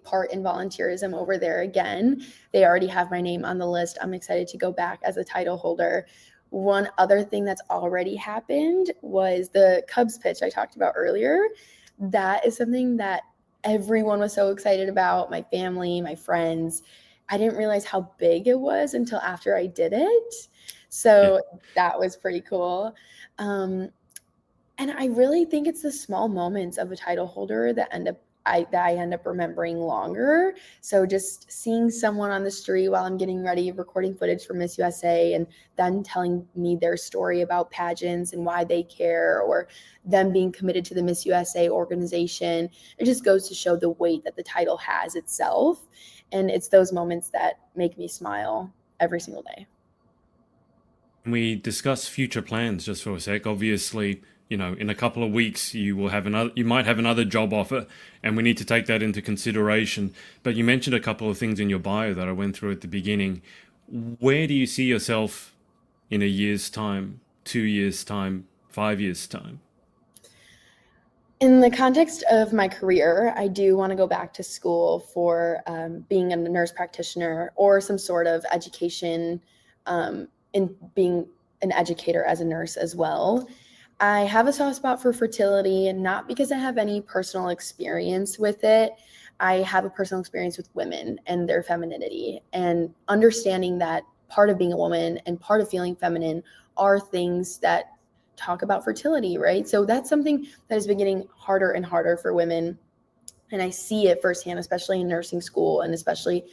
part in volunteerism over there again. They already have my name on the list. I'm excited to go back as a title holder. One other thing that's already happened was the Cubs pitch I talked about earlier. That is something that everyone was so excited about, my family, my friends. I didn't realize how big it was until after I did it. So that was pretty cool. And I really think it's the small moments of a title holder that I end up remembering longer. So just seeing someone on the street while I'm getting ready, recording footage for Miss USA, and then telling me their story about pageants and why they care, or them being committed to the Miss USA organization, it just goes to show the weight that the title has itself. And it's those moments that make me smile every single day. Can we discuss future plans just for a sec? Obviously, in a couple of weeks you might have another job offer, and we need to take that into consideration. But you mentioned a couple of things in your bio that I went through at the beginning. Where do you see yourself in a year's time, 2 years' time, 5 years' time? In the context of my career, I do want to go back to school for being a nurse practitioner or some sort of education in being an educator as a nurse as well. I have a soft spot for fertility, and not because I have any personal experience with it. I have a personal experience with women and their femininity, and understanding that part of being a woman and part of feeling feminine are things that talk about fertility, right? So that's something that has been getting harder and harder for women. And I see it firsthand, especially in nursing school, and especially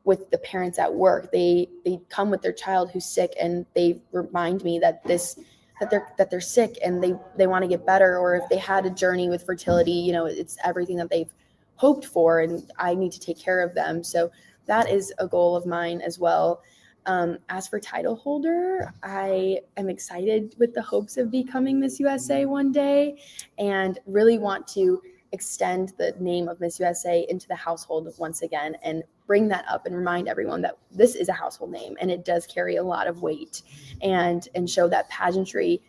with the parents at work. They come with their child who's sick, and they remind me that they're sick and they want to get better, or if they had a journey with fertility, it's everything that they've hoped for, and I need to take care of them. So that is a goal of mine as well. As for title holder, I am excited with the hopes of becoming Miss USA one day, and really want to extend the name of Miss USA into the household once again, and bring that up and remind everyone that this is a household name and it does carry a lot of weight, and show that pageantry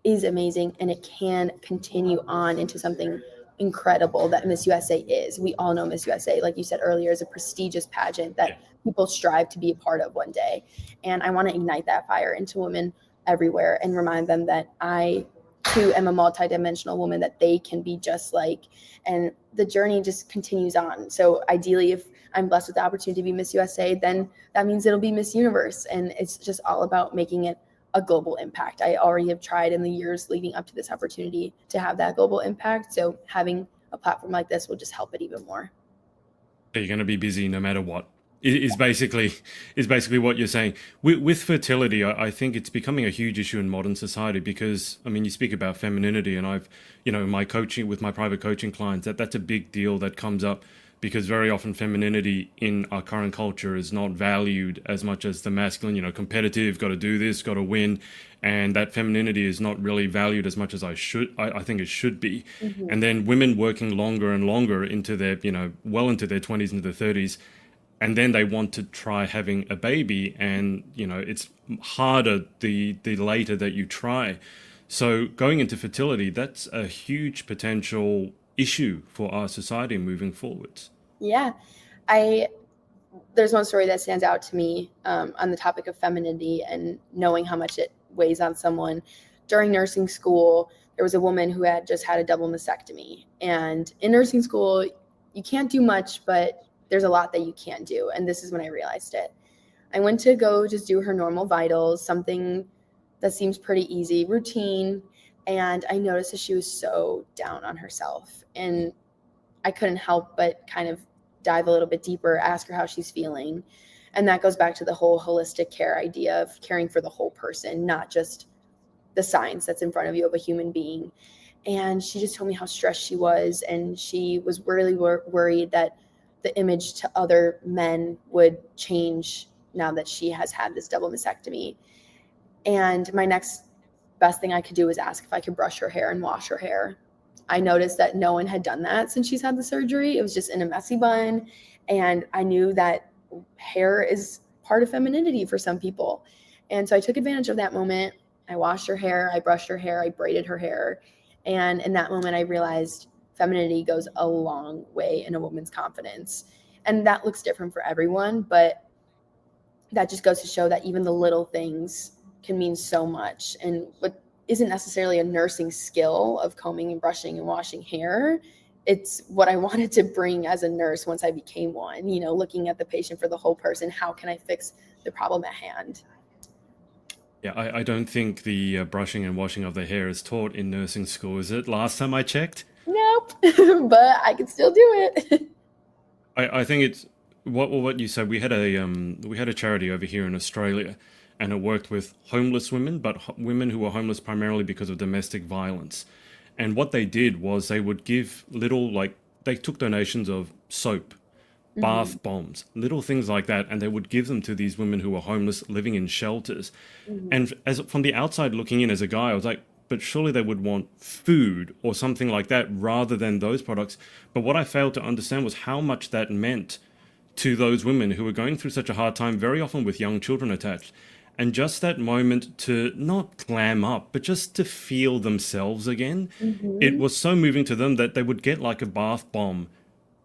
is amazing and it can continue on into something incredible that Miss USA is. We all know Miss USA, like you said earlier, is a prestigious pageant that people strive to be a part of one day. And I want to ignite that fire into women everywhere and remind them that I too am a multidimensional woman that they can be just like, and the journey just continues on. So ideally, if I'm blessed with the opportunity to be Miss USA, then that means it'll be Miss Universe. And it's just all about making it a global impact. I already have tried in the years leading up to this opportunity to have that global impact. So having a platform like this will just help it even more. You're going to be busy no matter what. Is basically what you're saying. With fertility, I think it's becoming a huge issue in modern society because, I mean, you speak about femininity, and I've, my coaching with my private coaching clients, that's a big deal that comes up because very often femininity in our current culture is not valued as much as the masculine, competitive, got to do this, got to win. And that femininity is not really valued as much as I think it should be. Mm-hmm. And then women working longer and longer into their, well into their 20s, into their 30s, and then they want to try having a baby, and it's harder the later that you try. So going into fertility, that's a huge potential issue for our society moving forwards. Yeah, there's one story that stands out to me on the topic of femininity and knowing how much it weighs on someone. During nursing school, there was a woman who had just had a double mastectomy, and in nursing school, you can't do much, but there's a lot that you can do. And this is when I realized it. I went to go just do her normal vitals, something that seems pretty easy, routine. And I noticed that she was so down on herself. And I couldn't help but kind of dive a little bit deeper, ask her how she's feeling. And that goes back to the whole holistic care idea of caring for the whole person, not just the science that's in front of you of a human being. And she just told me how stressed she was. And she was really worried that the image to other men would change now that she has had this double mastectomy. And my next best thing I could do was ask if I could brush her hair and wash her hair. I noticed that no one had done that since she's had the surgery. It was just in a messy bun. And I knew that hair is part of femininity for some people. And so I took advantage of that moment. I washed her hair, I brushed her hair, I braided her hair. And in that moment, I realized femininity goes a long way in a woman's confidence. And that looks different for everyone, but that just goes to show that even the little things can mean so much. And what isn't necessarily a nursing skill of combing and brushing and washing hair, it's what I wanted to bring as a nurse once I became one, looking at the patient for the whole person. How can I fix the problem at hand? Yeah, I don't think the brushing and washing of the hair is taught in nursing school, is it? Last time I checked. Nope, but I can still do it. I think it's what you said. We had a charity over here in Australia, and it worked with homeless women, but women who were homeless primarily because of domestic violence. And what they did was they would give they took donations of soap, bath bombs, little things like that, and they would give them to these women who were homeless living in shelters. And as from the outside looking in as a guy, I was like, but surely they would want food or something like that rather than those products. But what I failed to understand was how much that meant to those women who were going through such a hard time, very often with young children attached. And just that moment to not clam up, but just to feel themselves again, it was so moving to them that they would get like a bath bomb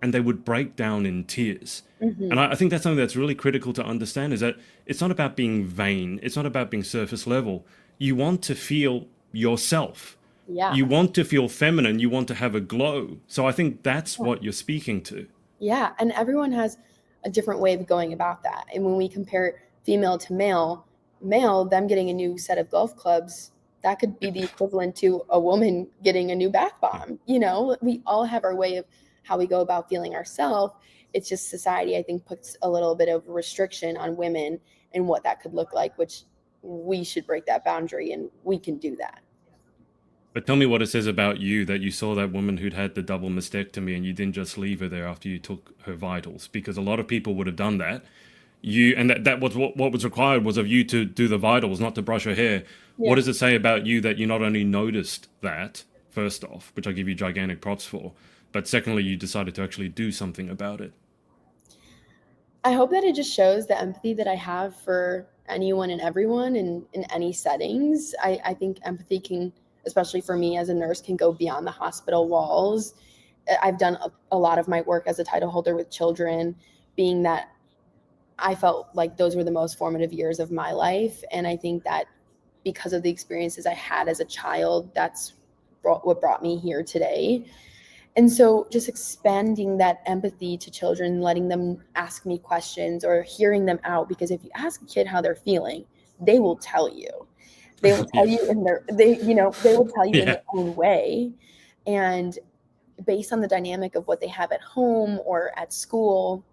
and they would break down in tears. And I think that's something that's really critical to understand, is that it's not about being vain. It's not about being surface level. You want to feel yourself. Yeah. You want to feel feminine. You want to have a glow. So I think that's what you're speaking to. Yeah. And everyone has a different way of going about that. And when we compare female to male, them getting a new set of golf clubs, that could be the equivalent to a woman getting a new bath bomb. We all have our way of how we go about feeling ourselves. It's just society, I think, puts a little bit of restriction on women and what that could look like, which we should break that boundary, and we can do that. But tell me what it says about you that you saw that woman who'd had the double mastectomy and you didn't just leave her there after you took her vitals, because a lot of people would have done that. That was what was required was of you to do the vitals, not to brush her hair. Yeah. What does it say about you that you not only noticed that, first off, which I give you gigantic props for, but secondly, you decided to actually do something about it? I hope that it just shows the empathy that I have for anyone and everyone in any settings. I think empathy can, especially for me as a nurse, can go beyond the hospital walls. I've done a lot of my work as a title holder with children, being that I felt like those were the most formative years of my life. And I think that because of the experiences I had as a child, that's what brought me here today. And so just expanding that empathy to children, letting them ask me questions or hearing them out, because if you ask a kid how they're feeling, they will tell you. They will tell you they will tell you in Yeah. their own way. And based on the dynamic of what they have at home or at school,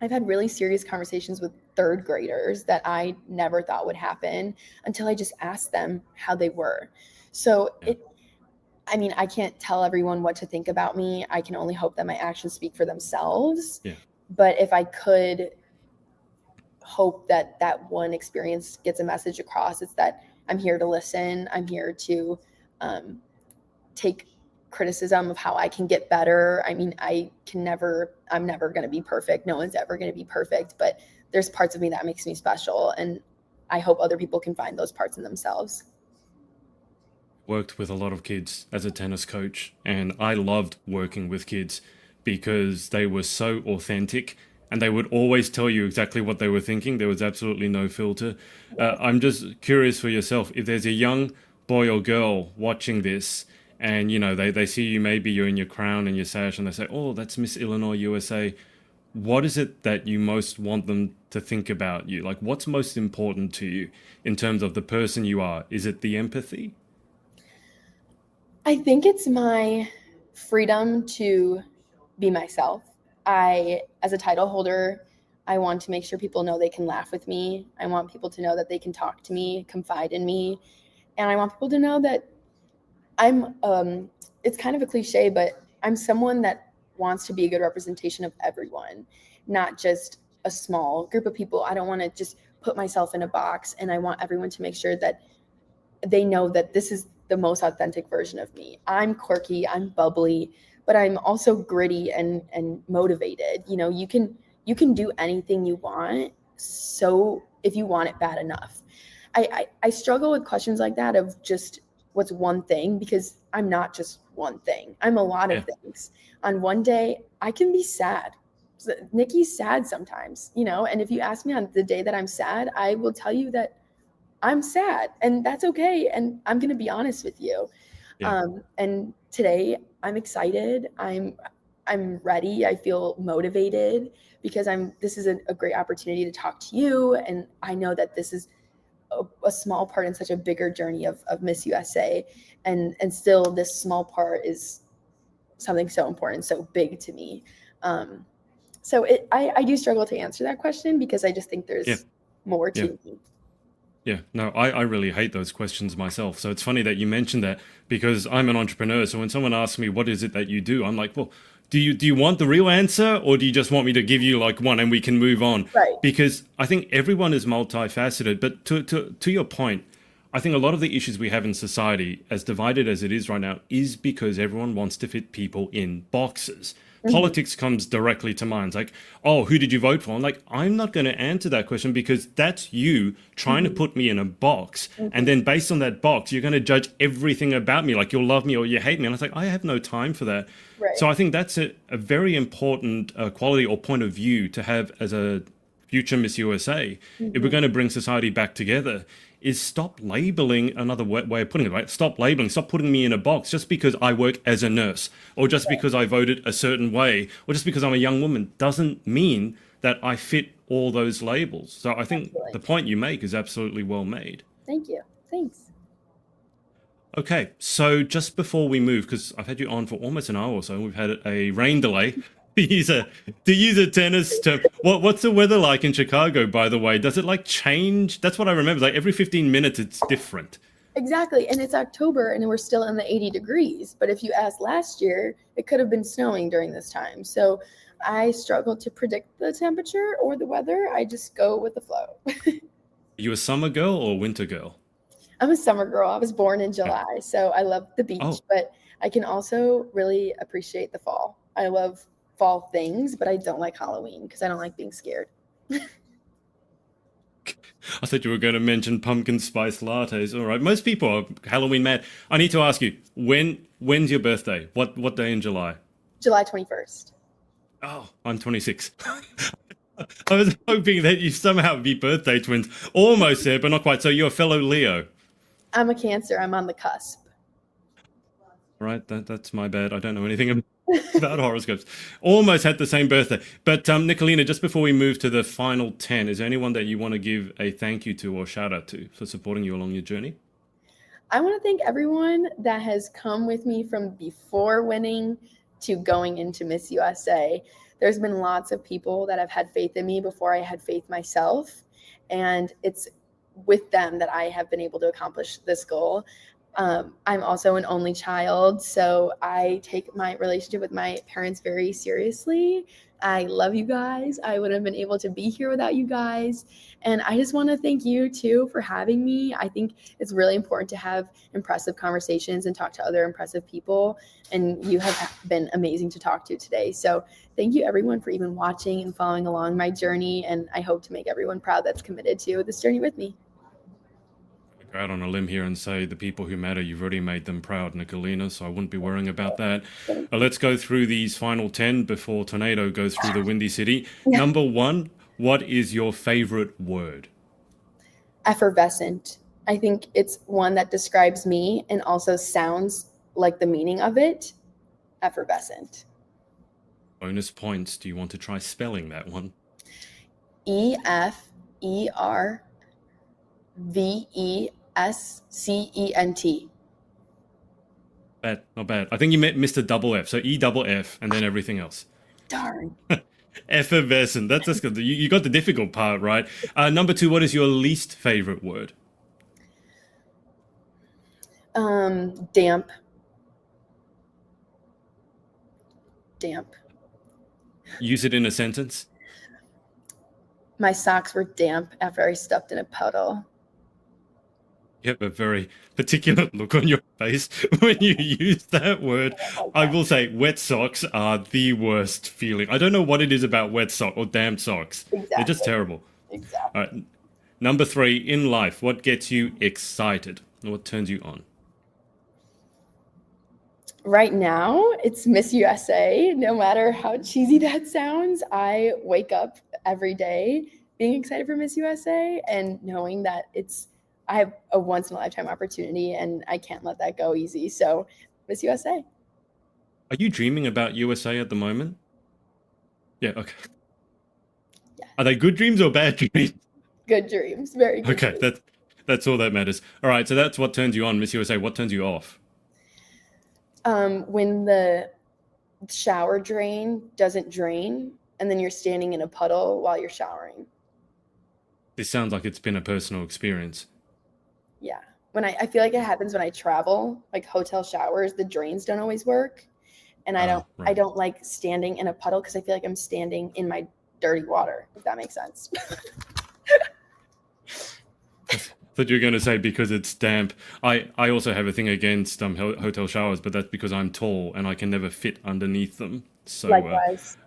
I've had really serious conversations with third graders that I never thought would happen until I just asked them how they were. So Yeah. I can't tell everyone what to think about me. I can only hope that my actions speak for themselves. Yeah. But if I could hope that that one experience gets a message across, it's that I'm here to listen. I'm here to take criticism of how I can get better. I'm never going to be perfect. No one's ever going to be perfect, but there's parts of me that makes me special. And I hope other people can find those parts in themselves. Worked with a lot of kids as a tennis coach, and I loved working with kids because they were so authentic and they would always tell you exactly what they were thinking. There was absolutely no filter. I'm just curious for yourself, if there's a young boy or girl watching this and they see you, maybe you're in your crown and your sash, and they say, oh, that's Miss Illinois USA. What is it that you most want them to think about you? Like, what's most important to you in terms of the person you are? Is it the empathy? I think it's my freedom to be myself. As a title holder, I want to make sure people know they can laugh with me. I want people to know that they can talk to me, confide in me. And I want people to know that it's kind of a cliche, but I'm someone that wants to be a good representation of everyone, not just a small group of people. I don't want to just put myself in a box, and I want everyone to make sure that they know that this is the most authentic version of me. I'm quirky, I'm bubbly, but I'm also gritty and motivated. You can do anything you want. So if you want it bad enough, I struggle with questions like that of just what's one thing, because I'm not just one thing. I'm a lot Yeah. of things. On one day, I can be sad. Nikki's sad sometimes, and if you ask me on the day that I'm sad, I will tell you that I'm sad, and that's okay. And I'm going to be honest with you. Yeah. And today I'm excited. I'm ready. I feel motivated because this is a great opportunity to talk to you. And I know that this is a small part in such a bigger journey of Miss USA. And still this small part is something so important, so big to me. So I do struggle to answer that question because I just think Yeah. there's more Yeah. to me. Yeah, no, I really hate those questions myself. So it's funny that you mentioned that, because I'm an entrepreneur. So when someone asks me, what is it that you do? I'm like, well, do you want the real answer, or do you just want me to give you like one and we can move on? Right. Because I think everyone is multifaceted. But to your point, I think a lot of the issues we have in society, as divided as it is right now, is because everyone wants to fit people in boxes. Politics comes directly to mind. It's like, oh, who did you vote for? I'm like, I'm not going to answer that question, because that's you trying to put me in a box. And then based on that box, you're going to judge everything about me. Like, you'll love me or you hate me. And I was like, I have no time for that. Right. So I think that's a very important quality or point of view to have as a future Miss USA. If we're going to bring society back together, is stop labeling, another way of putting it, right? Stop labeling, stop putting me in a box just because I work as a nurse, or just because I voted a certain way, or just because I'm a young woman, doesn't mean that I fit all those labels. So I think Absolutely. the point you make is absolutely well made. Thank you. Thanks. Okay, so just before we move, because I've had you on for almost an hour or so, and we've had a rain delay. To use a tennis term, what's the weather like in Chicago, by the way? Does it like change? That's what I remember. Like every 15 minutes, it's different. Exactly. And it's October and we're still in the 80 degrees. But if you asked last year, it could have been snowing during this time. So I struggle to predict the temperature or the weather. I just go with the flow. Are you a summer girl or winter girl? I'm a summer girl. I was born in July. So I love the beach, Oh, but I can also really appreciate the fall. I love fall things, but I don't like Halloween because I don't like being scared. I thought you were going to mention pumpkin spice lattes. All right, most people are Halloween mad. I need to ask you, when's your birthday? What day in July? July 21st. Oh, I'm 26. I was hoping that you somehow be birthday twins. Almost there, but not quite. So you're a fellow Leo. I'm a Cancer. I'm on the cusp. Right, that's my bad. I don't know anything about horoscopes. Almost had the same birthday. But Nikolina, just before we move to the final 10, is there anyone that you want to give a thank you to or shout out to for supporting you along your journey? I want to thank everyone that has come with me from before winning to going into Miss USA. There's been lots of people that have had faith in me before I had faith myself, and it's with them that I have been able to accomplish this goal. I'm also an only child, so I take my relationship with my parents very seriously. I love you guys. I wouldn't have been able to be here without you guys. And I just want to thank you too for having me. I think it's really important to have impressive conversations and talk to other impressive people. And you have been amazing to talk to today. So thank you everyone for even watching and following along my journey. And I hope to make everyone proud that's committed to this journey with me. Go out on a limb here and say the people who matter, you've already made them proud, Nikolina, so I wouldn't be worrying about that. Let's go through these final 10 before Tornado goes through the Windy City. Number 1, what is your favorite word? Effervescent. I think it's one that describes me and also sounds like the meaning of it. Effervescent. Bonus points. Do you want to try spelling that one? EFERVESCENT. Bad, not bad. I think you missed a double F, so EFF and then everything else. Darn. Effervescent. That's just good. You got the difficult part, right? Number 2, what is your least favorite word? Damp. Use it in a sentence. My socks were damp after I stepped in a puddle. You have a very particular look on your face when you use that word. I will say wet socks are the worst feeling. I don't know what it is about wet sock or damp socks. Exactly. They're just terrible. Exactly. All right. Number 3, in life, what gets you excited? What turns you on? Right now, it's Miss USA. No matter how cheesy that sounds, I wake up every day being excited for Miss USA and knowing that I have a once-in-a-lifetime opportunity and I can't let that go easy. So, Miss USA. Are you dreaming about USA at the moment? Yeah, okay. Yeah. Are they good dreams or bad dreams? Good dreams. Very good. Okay, dreams. that's all that matters. All right, so that's what turns you on, Miss USA. What turns you off? When the shower drain doesn't drain and then you're standing in a puddle while you're showering. This sounds like it's been a personal experience. Yeah. When I feel like it happens when I travel, like hotel showers, the drains don't always work. And I don't like standing in a puddle because I feel like I'm standing in my dirty water, if that makes sense. Thought you were going to say because it's damp. I also have a thing against hotel showers, but that's because I'm tall and I can never fit underneath them. So Likewise.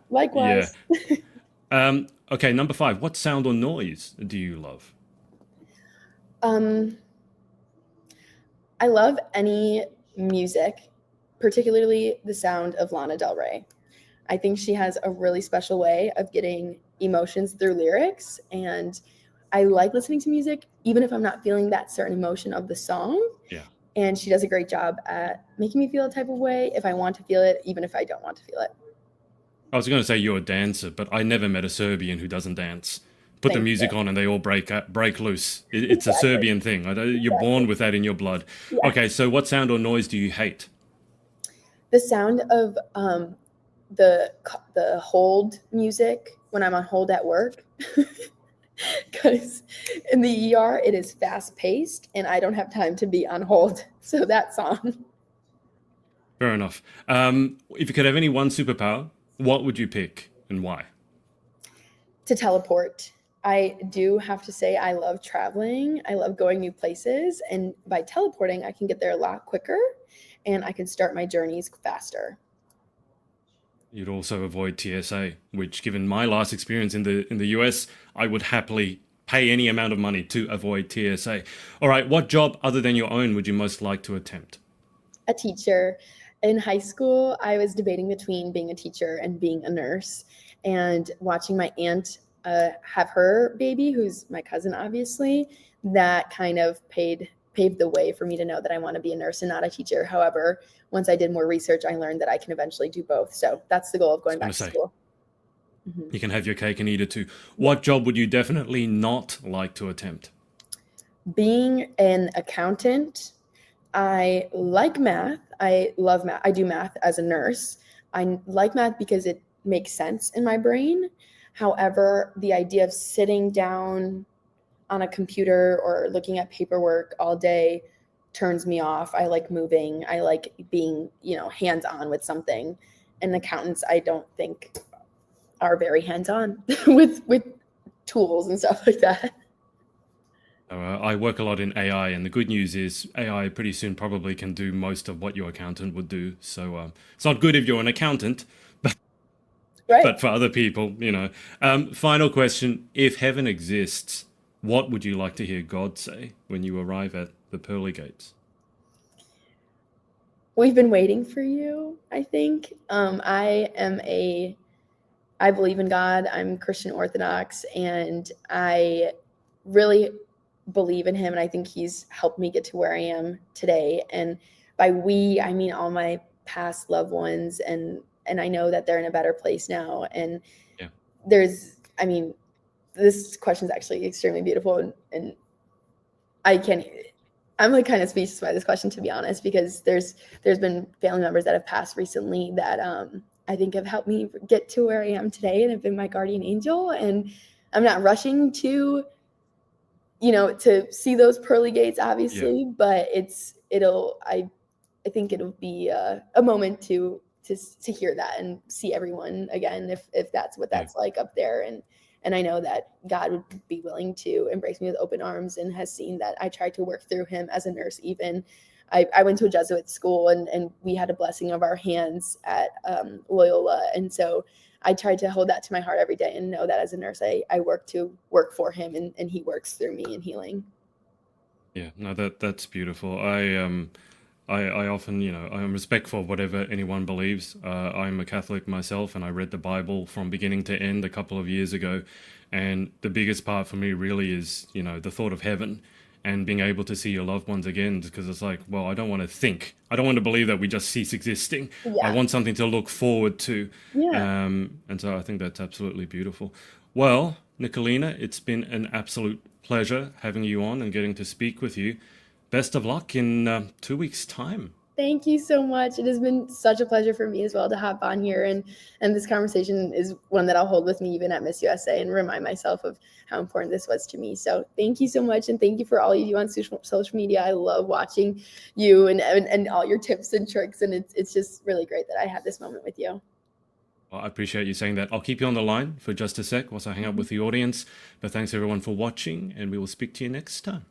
Yeah. Okay, number 5. What sound or noise do you love? I love any music, particularly the sound of Lana Del Rey. I think she has a really special way of getting emotions through lyrics, and I like listening to music even if I'm not feeling that certain emotion of the song. Yeah. And she does a great job at making me feel a type of way if I want to feel it, even if I don't want to feel it. I was going to say you're a dancer, but I never met a Serbian who doesn't dance. Put the music on and they all break loose. It's a Serbian thing. You're born with that in your blood. Yeah. Okay, so what sound or noise do you hate? The sound of the hold music when I'm on hold at work. Because in the ER, it is fast paced and I don't have time to be on hold. So that song. Fair enough. If you could have any one superpower, what would you pick and why? To teleport. I do have to say I love traveling. I love going new places. And by teleporting, I can get there a lot quicker and I can start my journeys faster. You'd also avoid TSA, which, given my last experience in the US, I would happily pay any amount of money to avoid TSA. All right, what job other than your own would you most like to attempt? A teacher. In high school, I was debating between being a teacher and being a nurse, and watching my aunt have her baby, who's my cousin, obviously, that kind of paved the way for me to know that I want to be a nurse and not a teacher. However, once I did more research, I learned that I can eventually do both. So that's the goal of going back to school. Mm-hmm. You can have your cake and eat it too. What job would you definitely not like to attempt? Being an accountant, I like math. I love math. I do math as a nurse. I like math because it makes sense in my brain. However, the idea of sitting down on a computer or looking at paperwork all day turns me off. I like moving. I like being, hands-on with something. And accountants, I don't think are very hands-on with tools and stuff like that. I work a lot in AI, and the good news is AI pretty soon probably can do most of what your accountant would do. So it's not good if you're an accountant, Right. but for other people, Final question: if heaven exists, what would you like to hear God say when you arrive at the pearly gates? We've been waiting for you, I think. I believe in God. I'm Christian Orthodox, and I really believe in him, and I think he's helped me get to where I am today. And by we, I mean all my past loved ones, and I know that they're in a better place now. And Yeah. I mean, this question is actually extremely beautiful, and I'm like kind of speechless by this question, to be honest, because there's been family members that have passed recently that I think have helped me get to where I am today and have been my guardian angel. And I'm not rushing to see those pearly gates, Yeah. obviously, but I think it'll be a moment to hear that and see everyone again, if that's what Yeah. that's like up there. And I know that God would be willing to embrace me with open arms, and has seen that I tried to work through him as a nurse. Even I went to a Jesuit school, and we had a blessing of our hands at Loyola, and so I tried to hold that to my heart every day and know that as a nurse, I work for him, and he works through me in healing. Yeah. No, that's beautiful. I often, I'm respectful of whatever anyone believes. I'm a Catholic myself, and I read the Bible from beginning to end a couple of years ago. And the biggest part for me really is, the thought of heaven and being able to see your loved ones again, because it's like, well, I don't want to think. I don't want to believe that we just cease existing. I Yeah. want something to look forward to. Yeah. And so I think that's absolutely beautiful. Well, Nikolina, it's been an absolute pleasure having you on and getting to speak with you. Best of luck in 2 weeks' time. Thank you so much. It has been such a pleasure for me as well to hop on here, and this conversation is one that I'll hold with me even at Miss USA and remind myself of how important this was to me. So thank you so much, and thank you for all you do on social media. I love watching you and all your tips and tricks, and it's just really great that I had this moment with you. Well, I appreciate you saying that. I'll keep you on the line for just a sec whilst I hang out with the audience. But thanks everyone for watching, and we will speak to you next time.